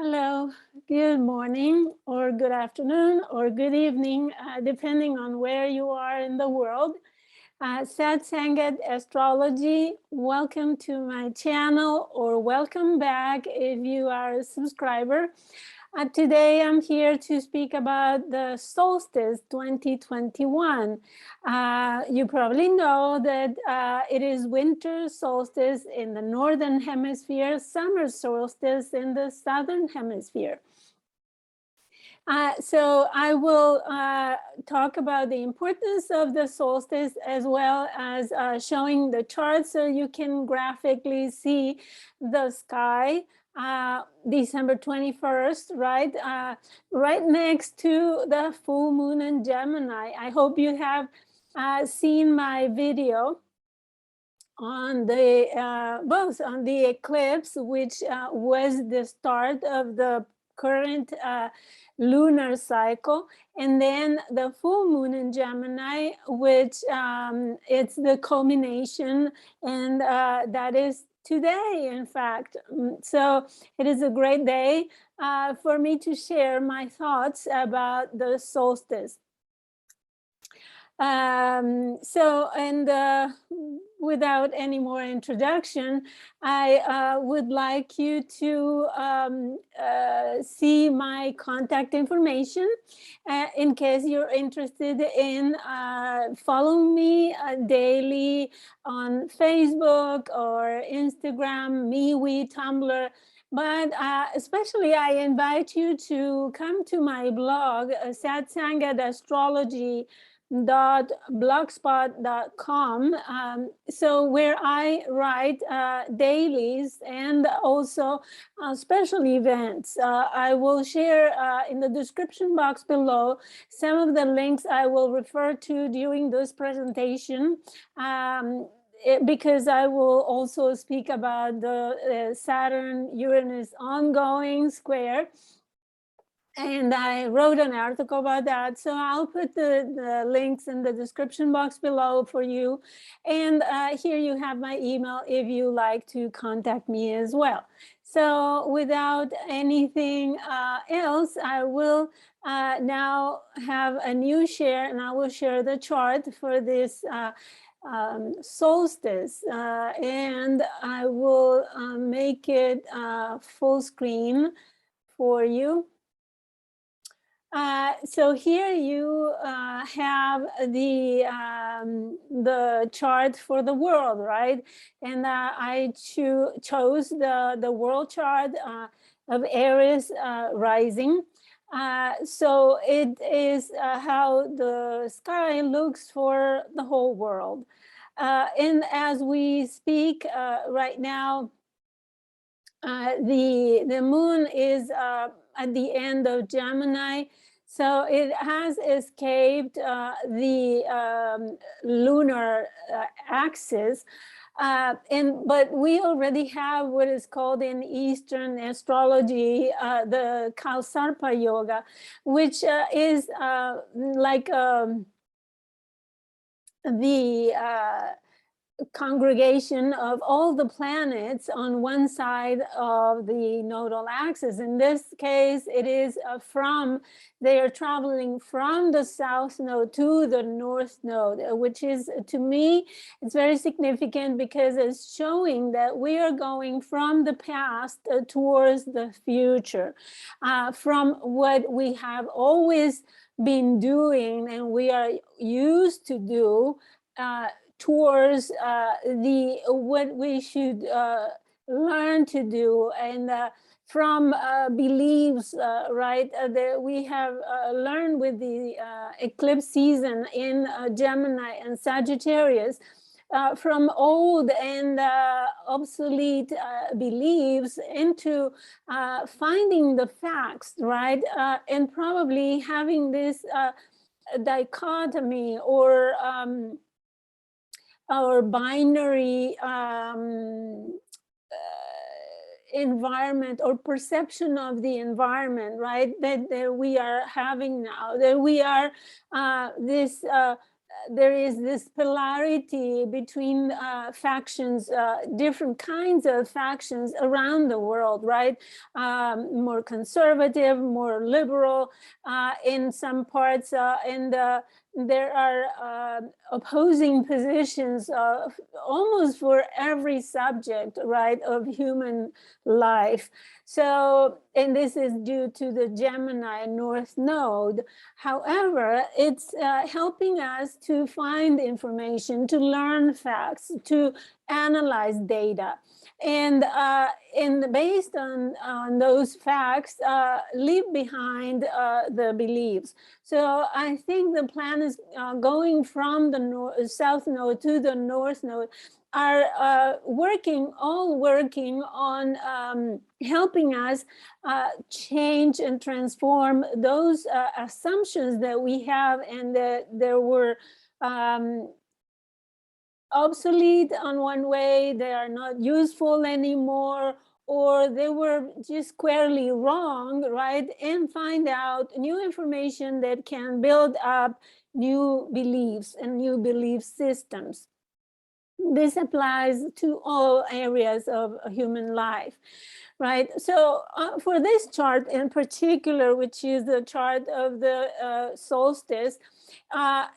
Hello, good morning, or good afternoon, or good evening, depending on where you are in the world. Satsangat Astrology, welcome to my channel, or welcome back if you are a subscriber. Today I'm here to speak about the Solstice 2021. You probably know that it is winter solstice in the northern hemisphere, summer solstice in the southern hemisphere. So I will talk about the importance of the solstice as well as showing the chart so you can graphically see the sky. December 21st, right? Right next to the full moon in Gemini. I hope you have seen my video on the both on the eclipse, which was the start of the current lunar cycle, and then the full moon in Gemini, which it's the culmination, and that is today, in fact. So it is a great day for me to share my thoughts about the solstice. Without any more introduction, I would like you to see my contact information in case you're interested in following me daily on Facebook or Instagram, MeWe, Tumblr. But especially I invite you to come to my blog, Satsangat Astrology .blogspot.com, so where I write dailies and also special events. I will share in the description box below some of the links I will refer to during this presentation, because I will also speak about the Saturn-Uranus ongoing square. And I wrote an article about that. So I'll put the links in the description box below for you. And here you have my email if you like to contact me as well. So without anything else, I will now have a new share, and I will share the chart for this solstice. And I will make it full screen for you. So here you have the chart for the world, right? And I chose the world chart of Aries rising. So it is how the sky looks for the whole world. And as we speak right now, the moon is at the end of Gemini, so it has escaped the lunar axis, but we already have what is called in Eastern astrology the Kalsarpa yoga, which is like the congregation of all the planets on one side of the nodal axis. In this case, it is they are traveling from the south node to the north node, which is, to me, it's very significant because it's showing that we are going from the past towards the future, from what we have always been doing and we are used to do, towards what we should learn to do, and from beliefs, right, that we have learned with the eclipse season in Gemini and Sagittarius, from old and obsolete beliefs into finding the facts, right, and probably having this dichotomy or binary environment or perception of the environment, right, that we are having now, that we are this there is this polarity between factions, different kinds of factions around the world, right? More conservative, more liberal in some parts, and there are opposing positions almost for every subject, right, of human life. So, and this is due to the Gemini North Node. However, it's helping us to find information, to learn facts, to analyze data. And based on those facts, leave behind the beliefs. So I think the plan is going from the south node to the north node, are all working on helping us change and transform those assumptions that we have, and that there were obsolete on one way, they are not useful anymore, or they were just squarely wrong, right? And find out new information that can build up new beliefs and new belief systems. This applies to all areas of human life, right? So for this chart in particular, which is the chart of the solstice,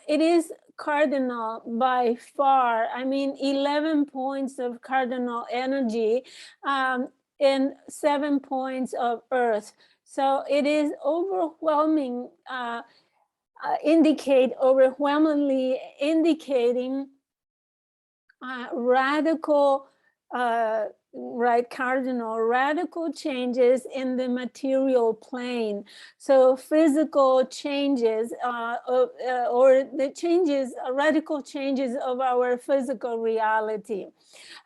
it is cardinal by far. I mean, 11 points of cardinal energy and 7 points of earth. So it is overwhelmingly indicating radical, right, cardinal, radical changes in the material plane. So physical changes or the changes, radical changes of our physical reality.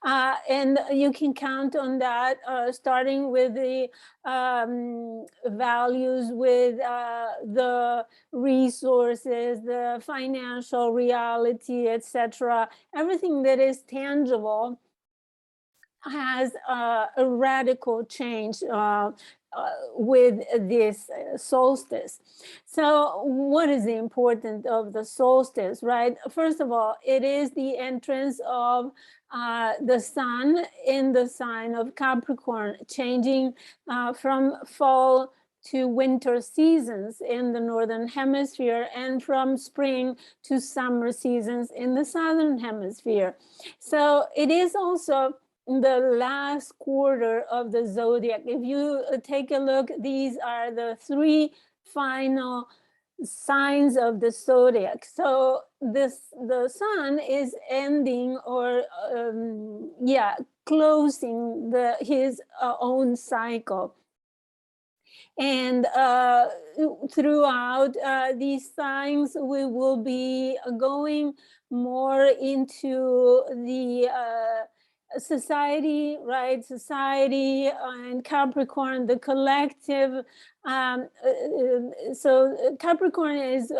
And you can count on that, starting with the values, with the resources, the financial reality, etc. Everything that is tangible has a radical change with this solstice. So what is the importance of the solstice, right? First of all, it is the entrance of the sun in the sign of Capricorn, changing from fall to winter seasons in the northern hemisphere, and from spring to summer seasons in the southern hemisphere. So it is also the last quarter of the zodiac. If you take a look, these are the 3 final signs of the zodiac. So the sun is ending, or closing his own cycle. And throughout these signs, we will be going more into the society, right? Society and Capricorn, the collective. So Capricorn is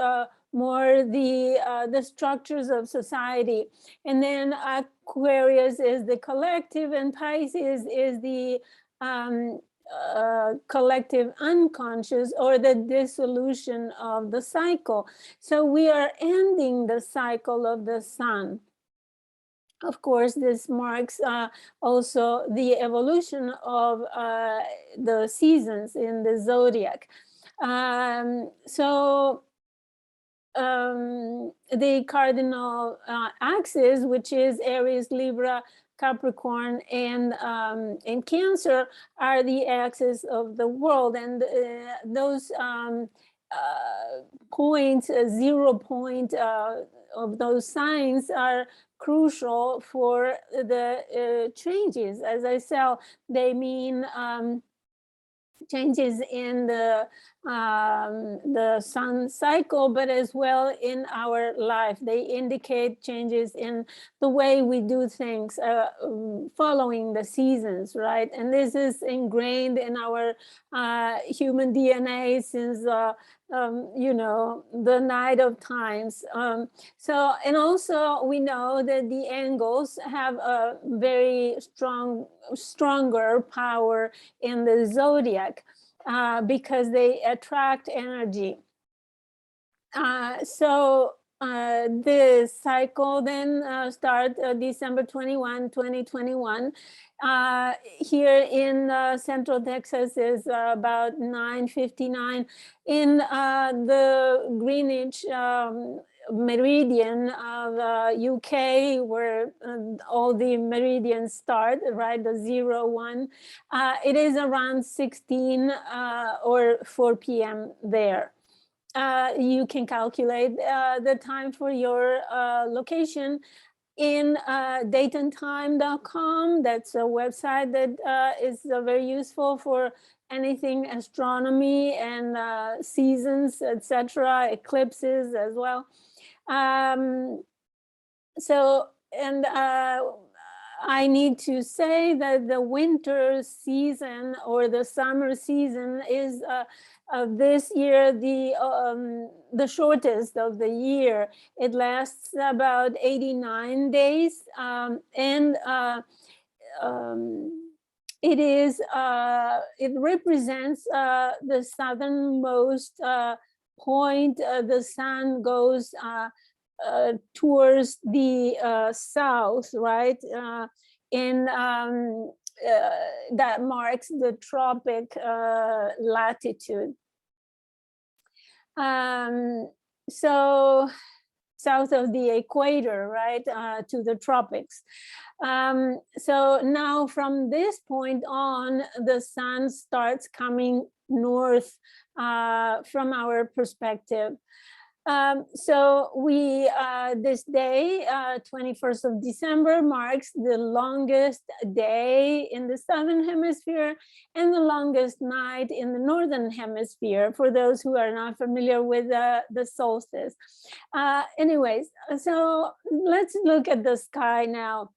more the structures of society, and then Aquarius is the collective, and Pisces is the collective unconscious, or the dissolution of the cycle. So we are ending the cycle of the sun. Of course, this marks also the evolution of the seasons in the zodiac. The cardinal axis, which is Aries, Libra, Capricorn, and Cancer, are the axis of the world, and those points, 0 point of those signs are crucial for the changes. As I said, they mean changes in the sun cycle, but as well in our life. They indicate changes in the way we do things, following the seasons, right? And this is ingrained in our human DNA since the night of times. And also we know that the angles have a very stronger power in the zodiac because they attract energy. So the cycle then start December 21, 2021. Here in Central Texas is about 9:59. In the Greenwich meridian of UK, where all the meridians start, right, the 0, 1, it is around 16 or 4 p.m. there. You can calculate the time for your location in dateandtime.com. That's a website that is very useful for anything astronomy and seasons, etc., eclipses as well. So, and I need to say that the winter season or the summer season is this year the shortest of the year. It lasts about 89 days, and it represents the southernmost point. The sun goes towards the south, right? And that marks the tropic latitude. So south of the equator, right, to the tropics. So now from this point on, the sun starts coming north from our perspective. So we, this day, 21st of December, marks the longest day in the Southern Hemisphere and the longest night in the Northern Hemisphere, for those who are not familiar with the solstice. Anyways, so let's look at the sky now.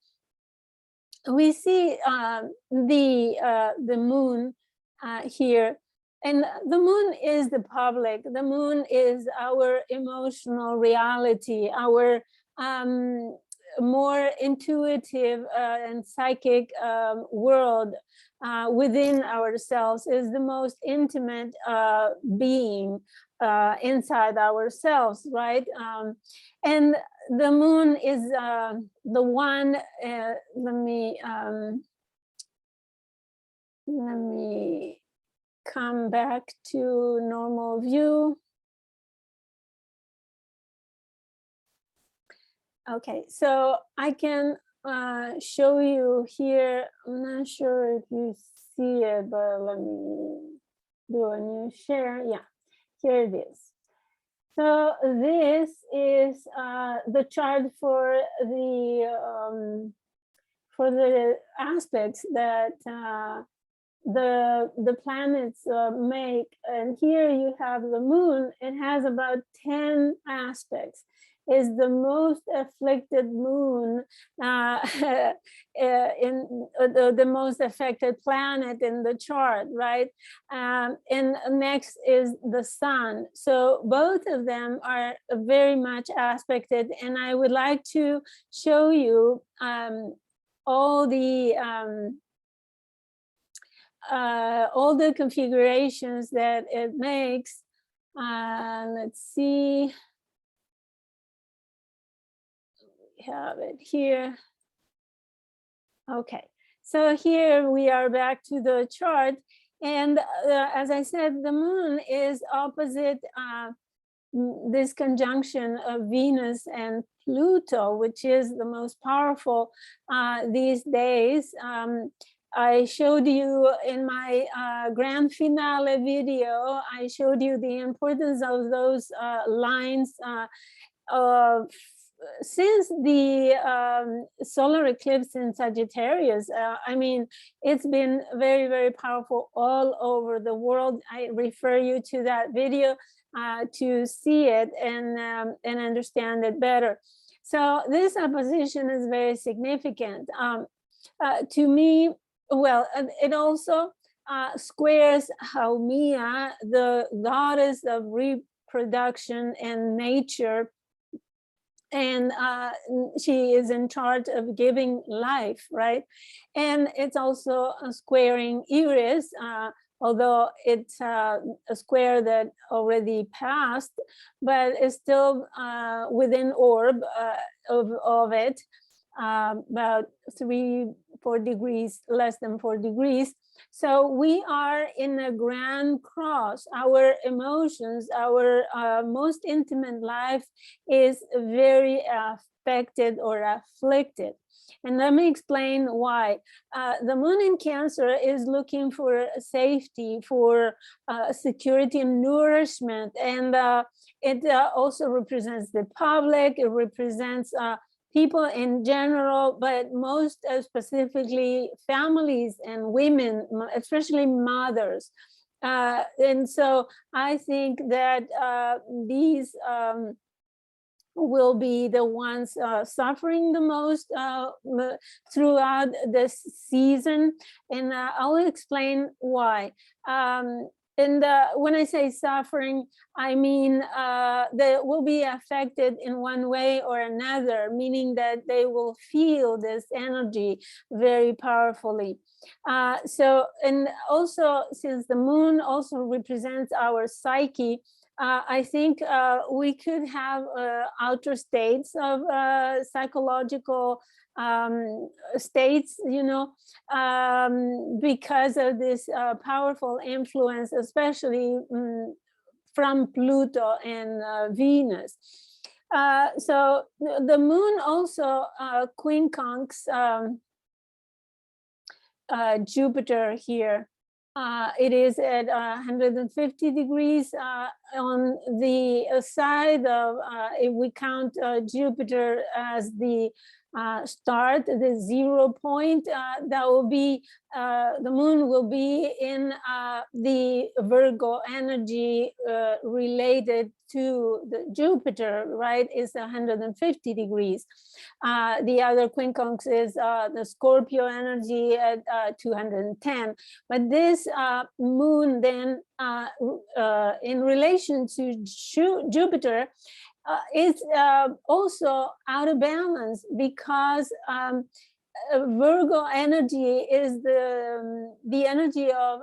We see the moon here. And the moon is the public. The moon is our emotional reality, our more intuitive and psychic world within ourselves, is the most intimate being inside ourselves, right? And the moon is the one, let me come back to normal view. Okay, so I can show you here. I'm not sure if you see it, but let me do a new share. Yeah, here it is. So this is the chart for the aspects that the planets make. And here you have the moon. It has about 10 aspects. Is the most afflicted moon in the most affected planet in the chart, right? And next is the sun. So both of them are very much aspected, and I would like to show you all the configurations that it makes. Let's see. We have it here. Okay, so here we are back to the chart. And as I said, the moon is opposite this conjunction of Venus and Pluto, which is the most powerful these days. I showed you in my grand finale video, I showed you the importance of those lines since the solar eclipse in Sagittarius. I mean, it's been very, very powerful all over the world. I refer you to that video to see it and understand it better. So this opposition is very significant. To me, well, it also squares Haumea, the goddess of reproduction and nature, and she is in charge of giving life, right? And it's also squaring Iris, although it's a square that already passed, but it's still within orb of it, about 3-4 degrees, less than 4 degrees. So we are in a grand cross. Our emotions, our most intimate life is very affected or afflicted. And let me explain why. The moon in Cancer is looking for safety, for security and nourishment. And it also represents the public, it represents people in general, but most specifically families and women, especially mothers. And so I think that these will be the ones suffering the most throughout this season, and I'll explain why. And when I say suffering, I mean they will be affected in one way or another, meaning that they will feel this energy very powerfully. So, and also since the moon also represents our psyche, I think we could have outer states of psychological states, you know, because of this powerful influence, especially from Pluto and Venus. So the moon also quincunx Jupiter here. It is at 150 degrees on the side of, if we count Jupiter as the start, the 0 point, that will be, the moon will be in the Virgo energy related to the Jupiter, right, is 150 degrees. The other quincunx is the Scorpio energy at 210. But this moon then in relation to Jupiter is also out of balance, because Virgo energy is the energy of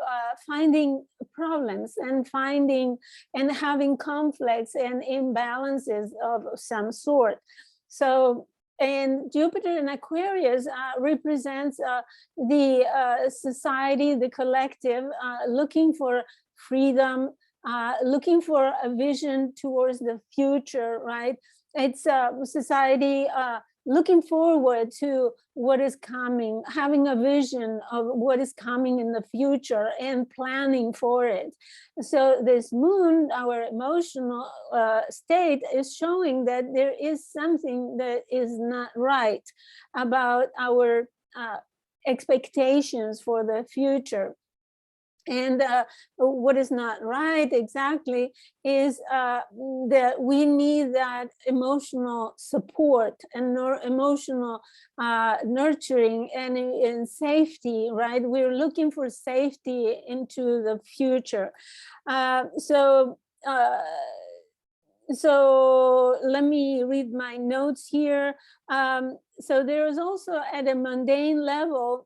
finding problems and finding and having conflicts and imbalances of some sort. So, and Jupiter in Aquarius represents the society, the collective, looking for freedom, looking for a vision towards the future, right? It's a society looking forward to what is coming, having a vision of what is coming in the future and planning for it. So this moon, our emotional state, is showing that there is something that is not right about our expectations for the future. And what is not right exactly is that we need that emotional support and emotional nurturing and safety, right? We're looking for safety into the future. So let me read my notes here. So there is also at a mundane level,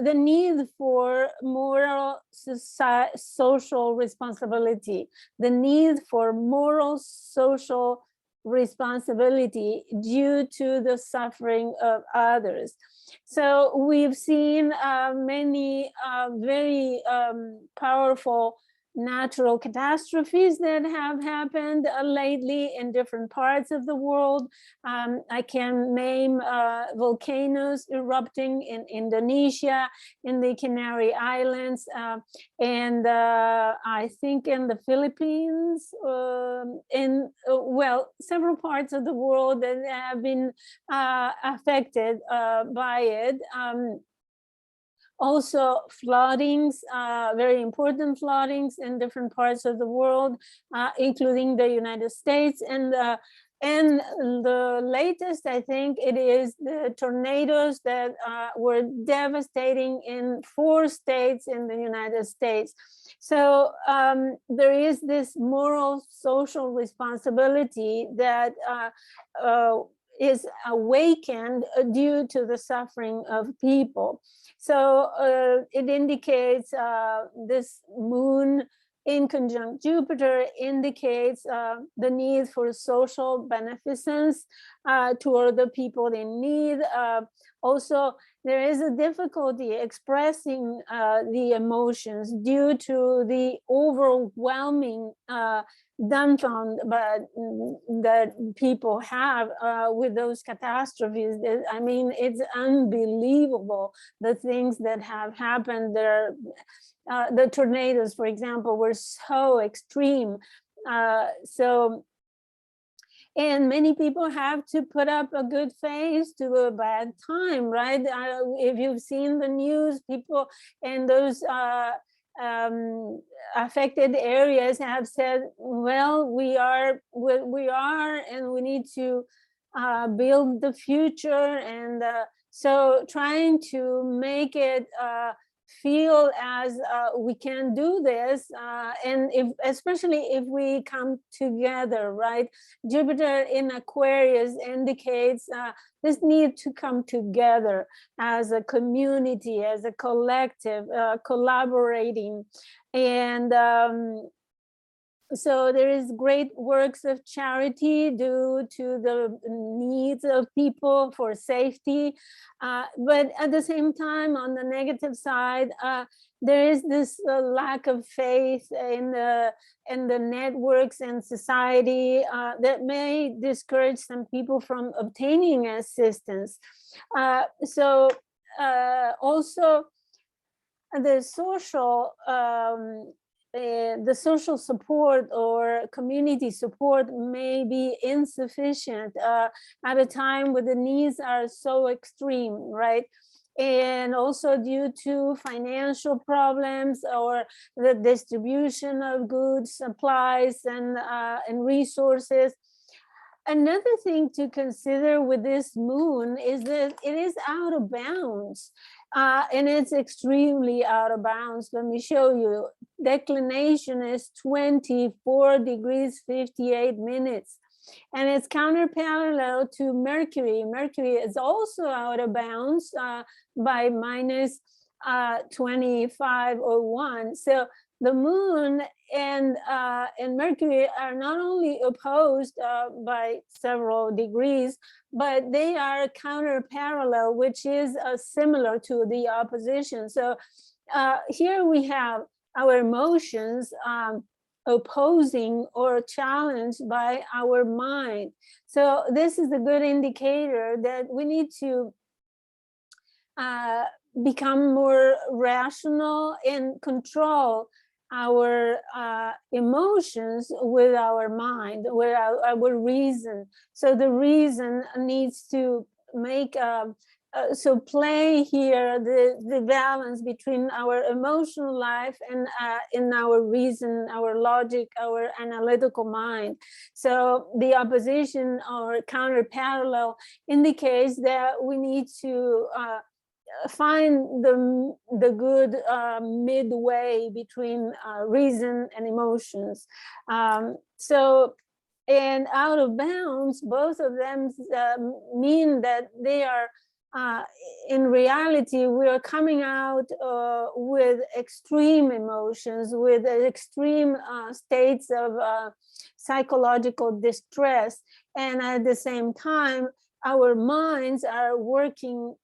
the need for moral social responsibility, the need for moral social responsibility due to the suffering of others. So we've seen many very powerful natural catastrophes that have happened lately in different parts of the world. I can name volcanoes erupting in Indonesia, in the Canary Islands, and I think in the Philippines, in well, several parts of the world that have been affected by it. Also floodings, very important floodings in different parts of the world, including the United States. And the latest, I think it is the tornadoes that were devastating in 4 states in the United States. So there is this moral social responsibility that is awakened due to the suffering of people. So it indicates this moon in conjunct Jupiter indicates the need for social beneficence toward the people in need. Also, there is a difficulty expressing the emotions due to the overwhelming dumbfound that people have with those catastrophes. I mean, it's unbelievable the things that have happened there. The tornadoes, for example, were so extreme. And many people have to put up a good face to a bad time, right? If you've seen the news, people in those affected areas have said, well, we are what we are, and we need to build the future. And so trying to make it feel as we can do this, and especially if we come together, right? Jupiter in Aquarius indicates this need to come together as a community, as a collective, collaborating. And so there is great works of charity due to the needs of people for safety. But at the same time, on the negative side, there is this lack of faith in the networks and society that may discourage some people from obtaining assistance. Also, the social support or community support may be insufficient at a time when the needs are so extreme, right? And also due to financial problems or the distribution of goods, supplies, and resources. Another thing to consider with this moon is that it is out of bounds. And it's extremely out of bounds. Let me show you. Declination is 24 degrees 58 minutes. And it's counter-parallel to Mercury. Mercury is also out of bounds by minus 2501. So the moon and Mercury are not only opposed by several degrees, but they are counter-parallel, which is similar to the opposition. So here we have our emotions opposing or challenged by our mind. So this is a good indicator that we need to become more rational and control our emotions with our mind, with our reason. So the reason needs to make so play here the balance between our emotional life and in our reason, our logic, our analytical mind. So the opposition or counter parallel indicates that we need to find the good midway between reason and emotions. So, and out of bounds, both of them mean that they are in reality, we are coming out with extreme emotions, with extreme states of psychological distress. And at the same time, our minds are working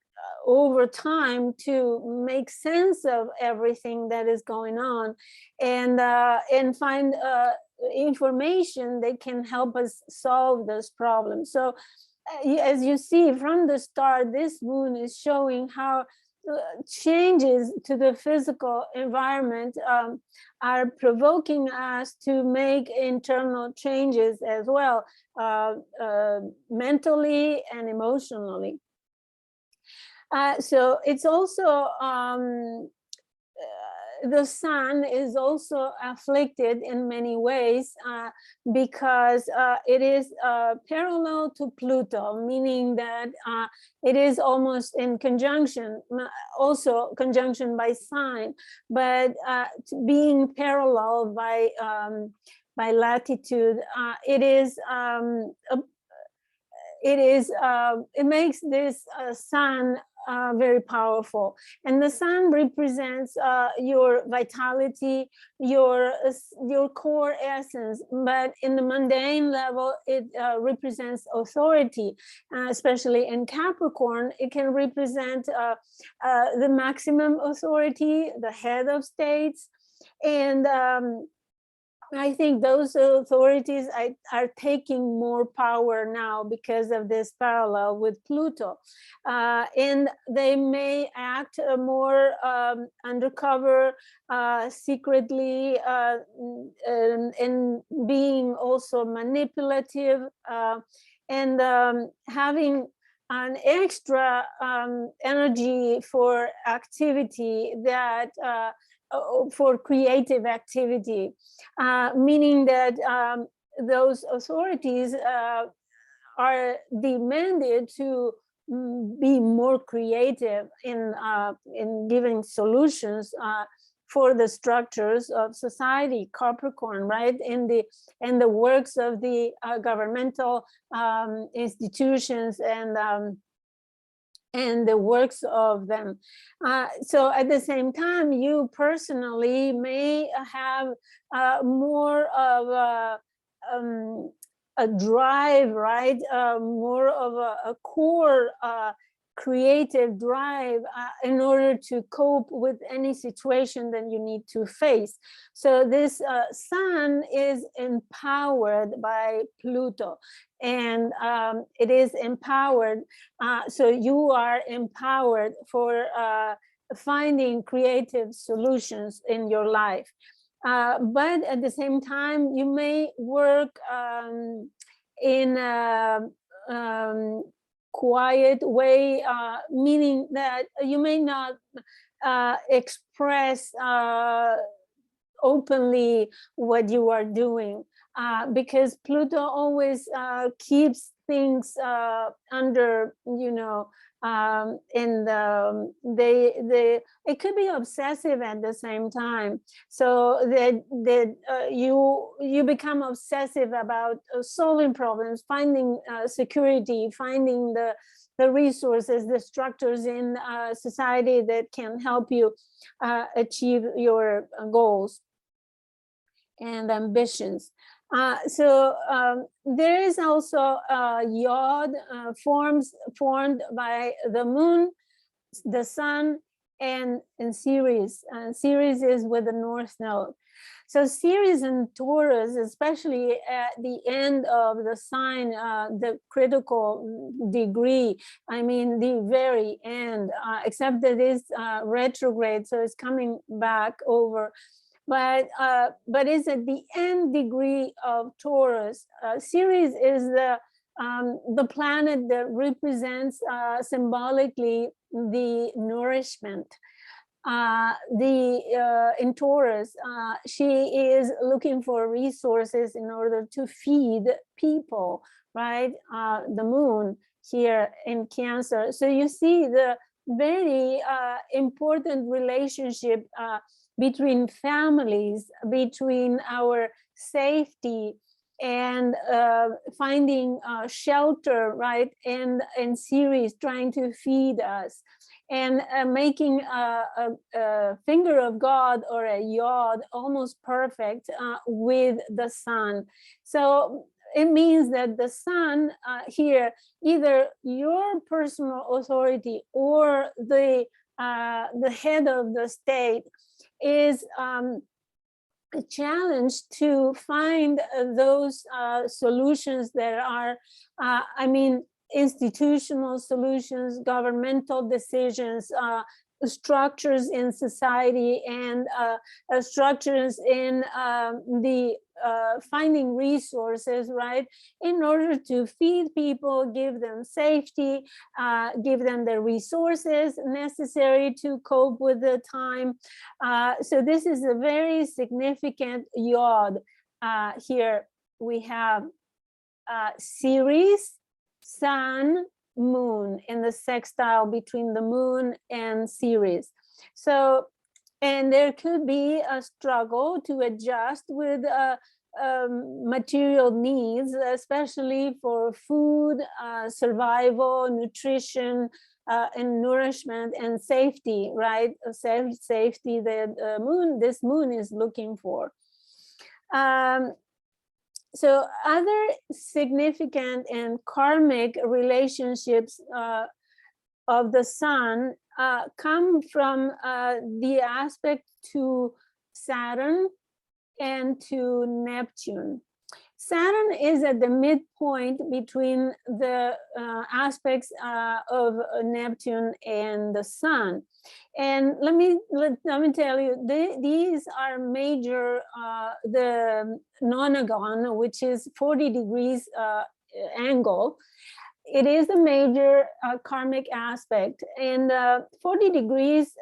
over time to make sense of everything that is going on and find information that can help us solve this problem. So as you see from the start, this moon is showing how changes to the physical environment are provoking us to make internal changes as well, mentally and emotionally. So it's also the sun is also afflicted in many ways because it is parallel to Pluto, meaning that it is almost in conjunction, also conjunction by sign, but being parallel by latitude, it is it makes this sun very powerful. And the sun represents your vitality, your core essence. But in the mundane level, it represents authority, especially in Capricorn. It can represent the maximum authority, the head of states. And I think those authorities are taking more power now because of this parallel with Pluto. And they may act more undercover, secretly, and being also manipulative, and having an extra energy for activity that for creative activity, meaning that those authorities are demanded to be more creative in giving solutions for the structures of society, Capricorn, right? In the works of the governmental institutions and the works of them. So at the same time, you personally may have more of a drive, right? More of a core creative drive in order to cope with any situation that you need to face. So this sun is empowered by Pluto, and it is empowered. So you are empowered for finding creative solutions in your life. But at the same time, you may work in a quiet way, meaning that you may not express openly what you are doing, because Pluto always keeps things under, you know, and it could be obsessive at the same time, so that you become obsessive about solving problems, finding security, finding the resources, the structures in society that can help you achieve your goals and ambitions. So there is also yod formed by the moon, the sun, and Ceres. Ceres is with the north node. So Ceres and Taurus, especially at the end of the sign, the critical degree, I mean the very end, except that it's retrograde, so it's coming back over. But it's at the end degree of Taurus. Ceres is the planet that represents symbolically the nourishment. In Taurus, she is looking for resources in order to feed people, right? The moon here in Cancer. So you see the very important relationship between families, between our safety and finding shelter, right? And Ceres trying to feed us, and making a finger of God or a yod almost perfect with the sun. So it means that the sun here, either your personal authority or the head of the state, is a challenge to find those solutions that are, I mean, institutional solutions, governmental decisions, structures in society, and structures in the finding resources, right, in order to feed people, give them safety, give them the resources necessary to cope with the time. So this is a very significant yod. Here we have Ceres, sun, moon in the sextile between the moon and Ceres. So, and there could be a struggle to adjust with material needs, especially for food, survival, nutrition, and nourishment and safety, right? Safety that this moon is looking for. So other significant and karmic relationships of the sun come from the aspect to Saturn and to Neptune. Saturn is at the midpoint between the aspects of Neptune and the sun. And let me tell you, these are major, the nonagon, which is 40 degrees angle. It is a major karmic aspect, and 40 degrees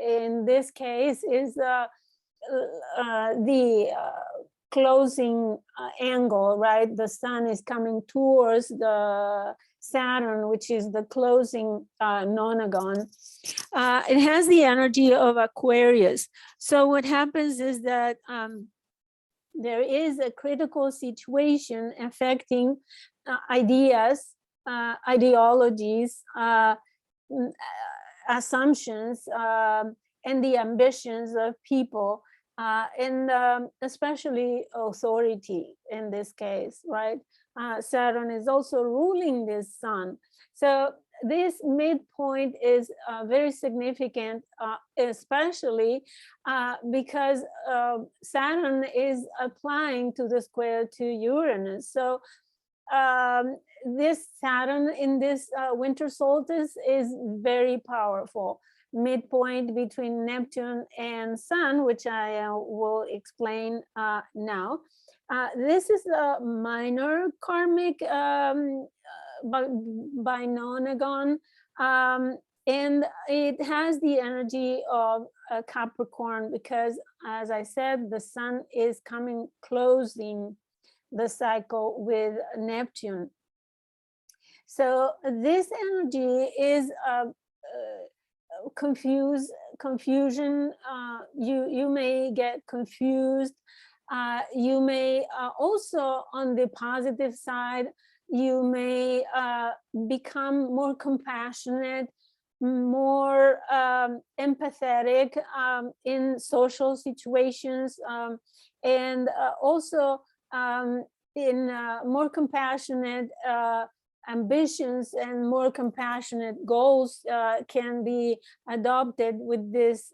in this case is the closing angle, right? The sun is coming towards the Saturn, which is the closing nonagon. It has the energy of Aquarius. So what happens is that there is a critical situation affecting ideas, ideologies, assumptions, and the ambitions of people, and especially authority in this case, right? Saturn is also ruling this sun. So this midpoint is very significant, especially because Saturn is applying to the square to Uranus. So this Saturn in this winter solstice is very powerful. Midpoint between Neptune and Sun, which I will explain now. This is a minor karmic binonagon, and it has the energy of Capricorn because, as I said, the sun is closing the cycle with Neptune. So this energy is confusion. You may get confused. You may also, on the positive side, you may become more compassionate, more empathetic in social situations, and also in more compassionate ambitions and more compassionate goals can be adopted with this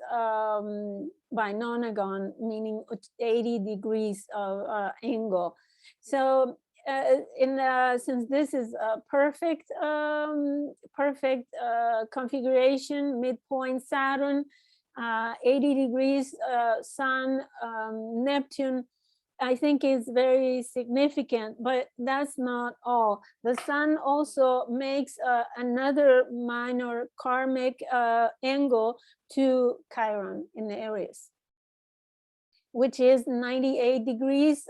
binonagon, meaning 80 degrees of angle. So since this is a perfect configuration, midpoint Saturn, 80 degrees Sun, Neptune, I think is very significant, but that's not all. The sun also makes another minor karmic angle to Chiron in Aries, which is 98 degrees,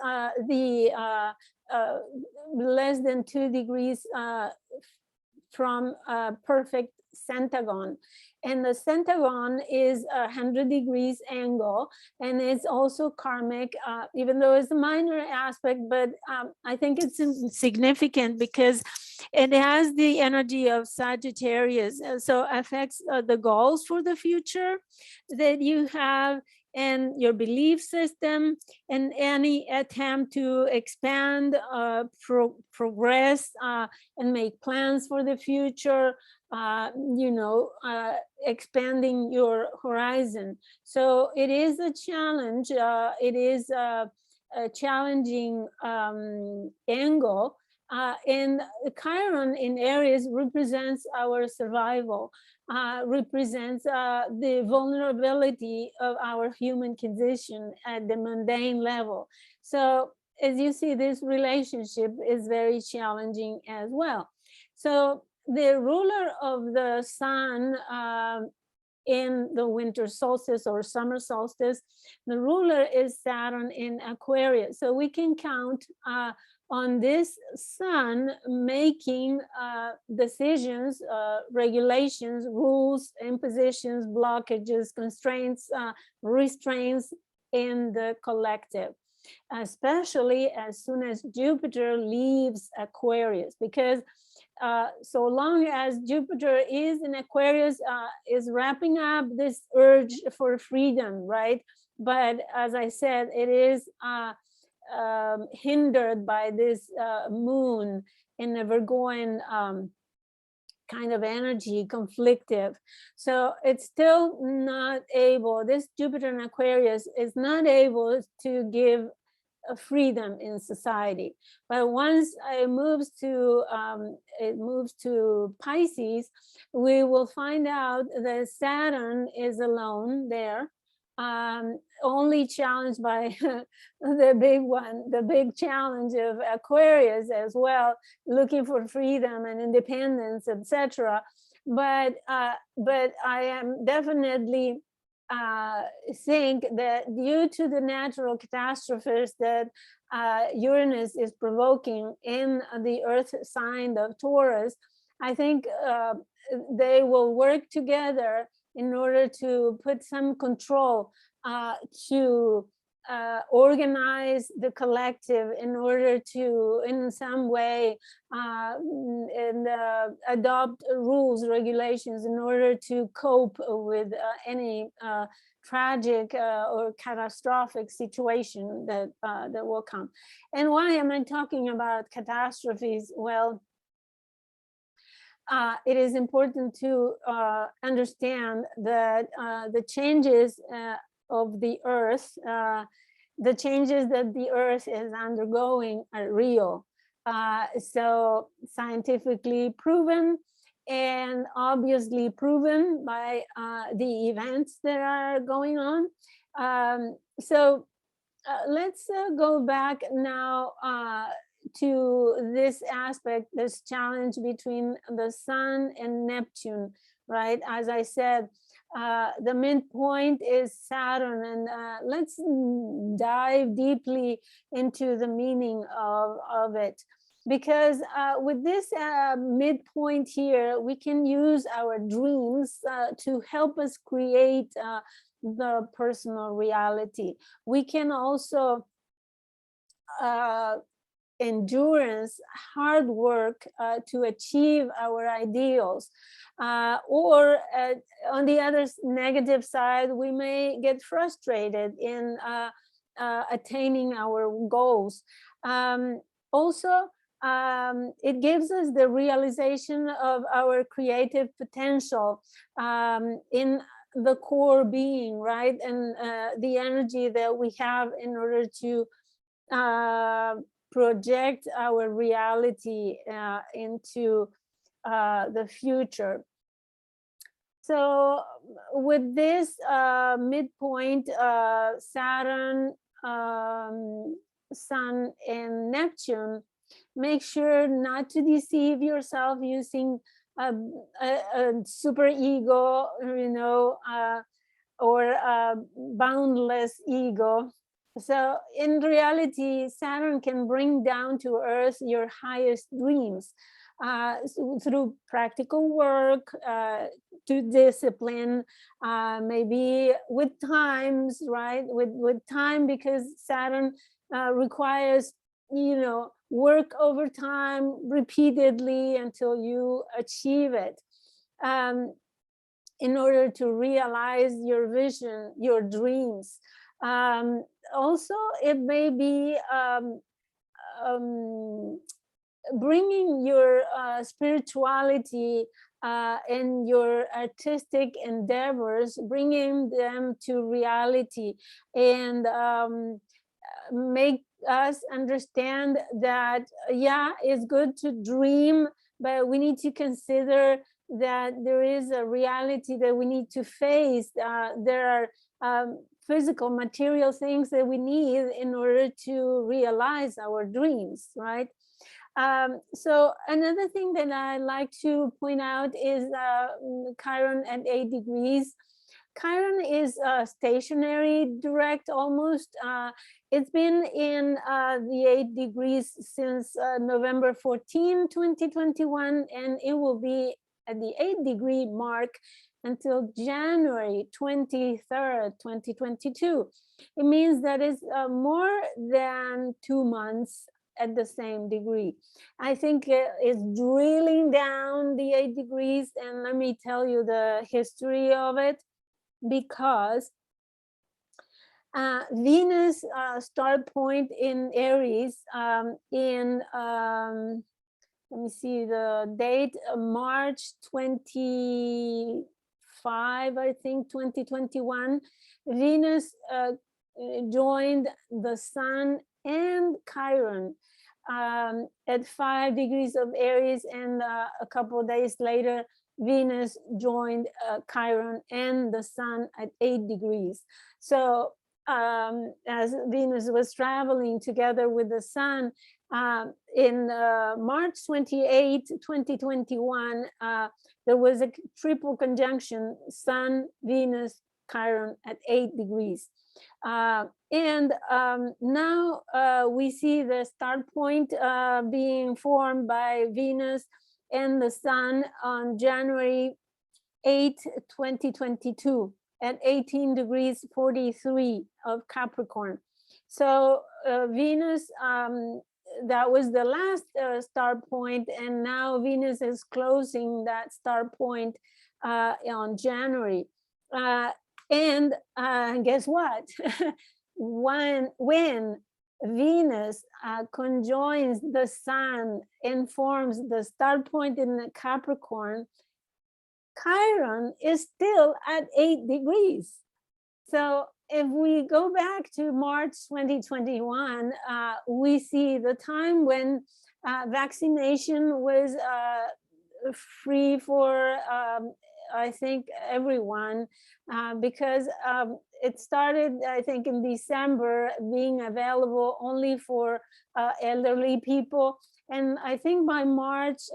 less than 2 degrees from perfect centagon. And the centagon is 100 degrees angle, and it's also karmic, even though it's a minor aspect, but I think it's significant because it has the energy of Sagittarius, so affects the goals for the future that you have and your belief system, and any attempt to expand, progress, and make plans for the future, expanding your horizon. So it is a challenge. It is a challenging angle. And Chiron in Aries represents our survival, represents the vulnerability of our human condition at the mundane level. So as you see, this relationship is very challenging as well. So the ruler of the sun in the winter solstice or summer solstice, the ruler is Saturn in Aquarius. So we can count on this sun making decisions, regulations, rules, impositions, blockages, constraints, restraints in the collective. especially as soon as Jupiter leaves Aquarius, because so long as Jupiter is in Aquarius, is wrapping up this urge for freedom, right? But as I said, it is hindered by this moon in the Virgoan kind of energy, conflictive. So it's still not able, this Jupiter in Aquarius is not able to give freedom in society. But once it moves to Pisces, we will find out that Saturn is alone there, only challenged by the big challenge of Aquarius as well, looking for freedom and independence, etc. But I am definitely think that due to the natural catastrophes that Uranus is provoking in the Earth sign of Taurus, I think they will work together in order to put some control, to organize the collective in order to, in some way, adopt rules, regulations in order to cope with any tragic or catastrophic situation that that will come. And why am I talking about catastrophes? Well, it is important to understand that the changes of the Earth, the changes that the Earth is undergoing are real. So scientifically proven and obviously proven by the events that are going on. Let's go back now to this aspect, this challenge between the Sun and Neptune, right? As I said, the midpoint is Saturn, and let's dive deeply into the meaning of it. Because with this midpoint here, we can use our dreams to help us create the personal reality. We can also endurance, hard work to achieve our ideals. Or on the other negative side, we may get frustrated in attaining our goals. Also, it gives us the realization of our creative potential in the core being, right? And the energy that we have in order to project our reality into the future. So with this midpoint, Saturn, Sun, and Neptune, make sure not to deceive yourself using a super ego, you know, or a boundless ego. So in reality, Saturn can bring down to earth your highest dreams through practical work, to discipline, maybe with times, right? With time, because Saturn requires, you know, work over time repeatedly until you achieve it. In order to realize your vision, your dreams. Also, it may be bringing your spirituality and your artistic endeavors, bringing them to reality, and make us understand that, yeah, it's good to dream, but we need to consider that there is a reality that we need to face. There are physical, material things that we need in order to realize our dreams, right? So another thing that I like to point out is Chiron at 8 degrees. Chiron is stationary, direct almost. It's been in the 8 degrees since November 14, 2021, and it will be at the 8 degree mark until January 23rd, 2022. It means that it's more than 2 months at the same degree. I think it's drilling down the 8 degrees, and let me tell you the history of it, because Venus start point in Aries let me see the date, March 25, I think, 2021. Venus joined the Sun and Chiron at 5 degrees of Aries, and a couple of days later, Venus joined Chiron and the Sun at 8 degrees. So as Venus was traveling together with the Sun, in March 28, 2021, there was a triple conjunction, Sun, Venus, Chiron at 8 degrees. And now we see the start point being formed by Venus and the Sun on January 8, 2022 at 18 degrees 43 of Capricorn. So Venus, that was the last start point, and now Venus is closing that start point on January. And guess what? when Venus conjoins the Sun and forms the start point in the Capricorn, Chiron is still at 8 degrees. So if we go back to March 2021, we see the time when vaccination was free for, I think, everyone, because it started, I think, in December, being available only for elderly people. And I think by March,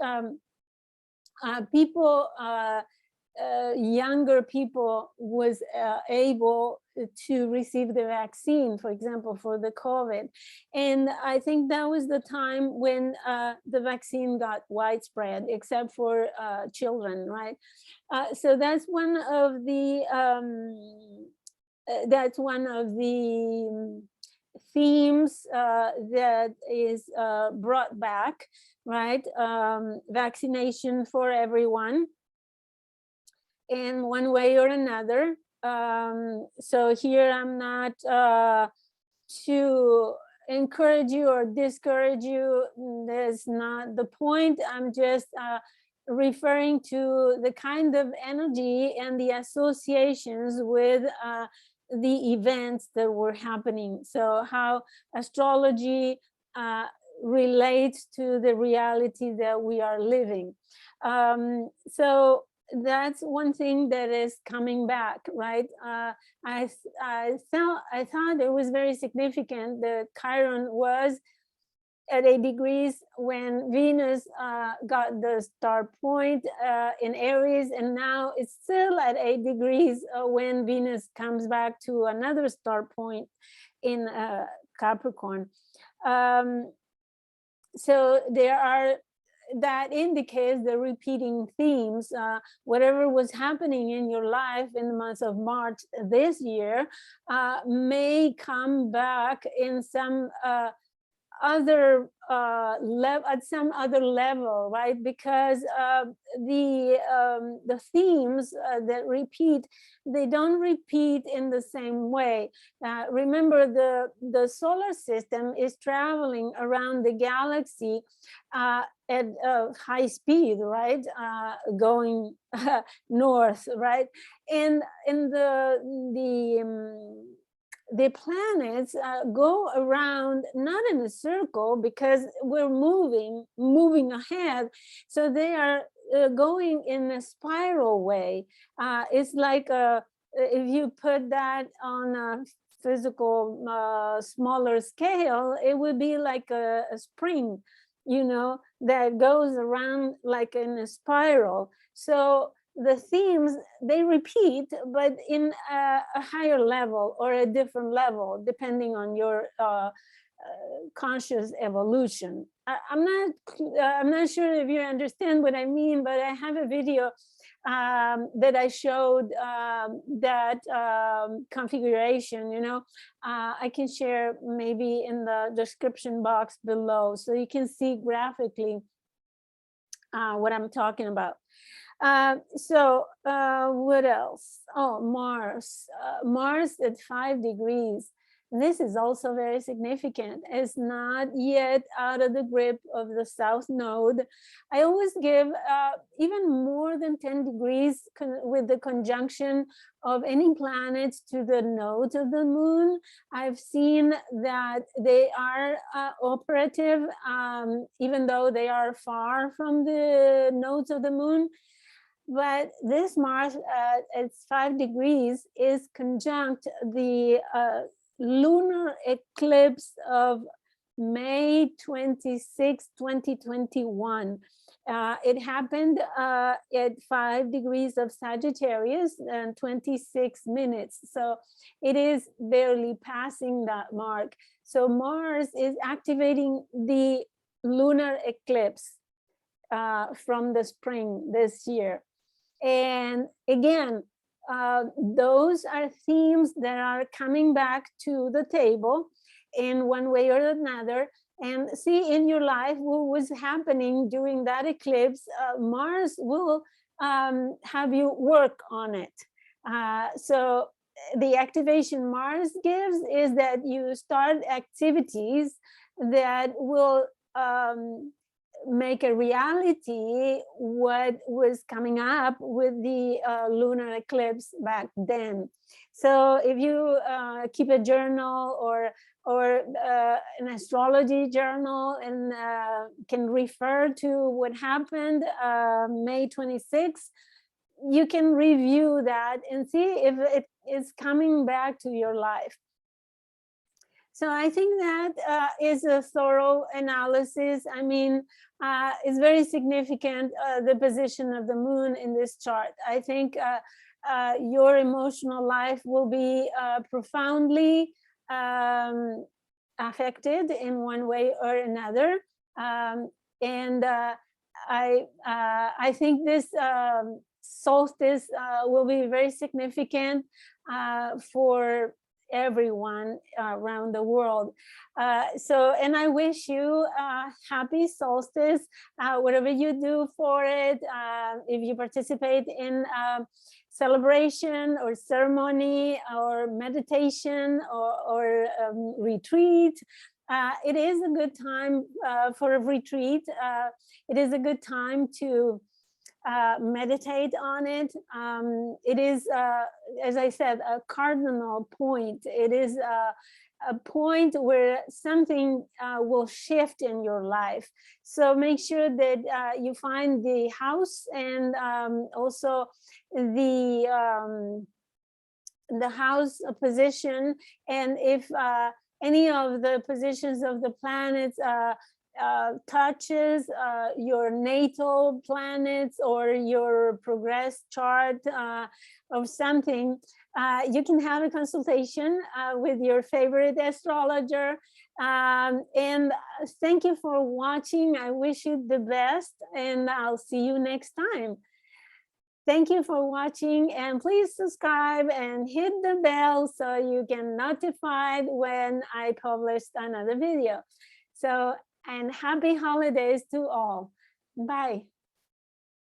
younger people was able to receive the vaccine, for example, for the COVID. And I think that was the time when the vaccine got widespread, except for children, right? So that's one of the themes that is brought back, right? Vaccination for everyone in one way or another. So here I'm not to encourage you or discourage you. That's not the point. I'm just referring to the kind of energy and the associations with the events that were happening. So how astrology relates to the reality that we are living. So that's one thing that is coming back, right? I thought it was very significant that Chiron was at 8 degrees when Venus got the start point in Aries, and now it's still at 8 degrees when Venus comes back to another start point in Capricorn. So there are, that indicates the repeating themes. Whatever was happening in your life in the month of March this year may come back in some other at some other level, right? Because the themes that repeat, they don't repeat in the same way. Remember, the solar system is traveling around the galaxy at high speed, right? Going north, right? And the planets go around not in a circle, because we're moving ahead. So they are going in a spiral way. It's like if you put that on a physical smaller scale, it would be like a spring, you know, that goes around like in a spiral. So the themes, they repeat, but in a higher level or a different level, depending on your conscious evolution. I'm not sure if you understand what I mean, but I have a video that I showed that configuration, I can share maybe in the description box below, so you can see graphically what I'm talking about. What else? Oh, Mars. Mars at 5 degrees. This is also very significant. It's not yet out of the grip of the South Node. I always give even more than 10 degrees with the conjunction of any planets to the nodes of the moon. I've seen that they are operative, even though they are far from the nodes of the moon. But this Mars at 5 degrees is conjunct the lunar eclipse of May 26, 2021. It happened at 5 degrees of Sagittarius and 26 minutes. So it is barely passing that mark. So Mars is activating the lunar eclipse from the spring this year. And again, those are themes that are coming back to the table in one way or another. And see in your life what was happening during that eclipse. Mars will have you work on it. So the activation Mars gives is that you start activities that will make a reality what was coming up with the lunar eclipse back then. So if you keep a journal or an astrology journal and can refer to what happened May 26th, you can review that and see if it is coming back to your life. So I think that is a thorough analysis. I mean, it's very significant, the position of the moon in this chart. I think your emotional life will be profoundly affected in one way or another. And I think this solstice will be very significant for everyone around the world. And I wish you a happy solstice, whatever you do for it. If you participate in celebration or ceremony or meditation or retreat, it is a good time for a retreat. It is a good time to meditate on it. It is, as I said, a cardinal point. It is a point where something will shift in your life. So make sure that you find the house and also the house position. And if any of the positions of the planets touches your natal planets or your progress chart of something, you can have a consultation with your favorite astrologer. And thank you for watching. I wish you the best, and I'll see you next time. Thank you for watching, and please subscribe and hit the bell so you get notified when I publish another video. So, and happy holidays to all. Bye.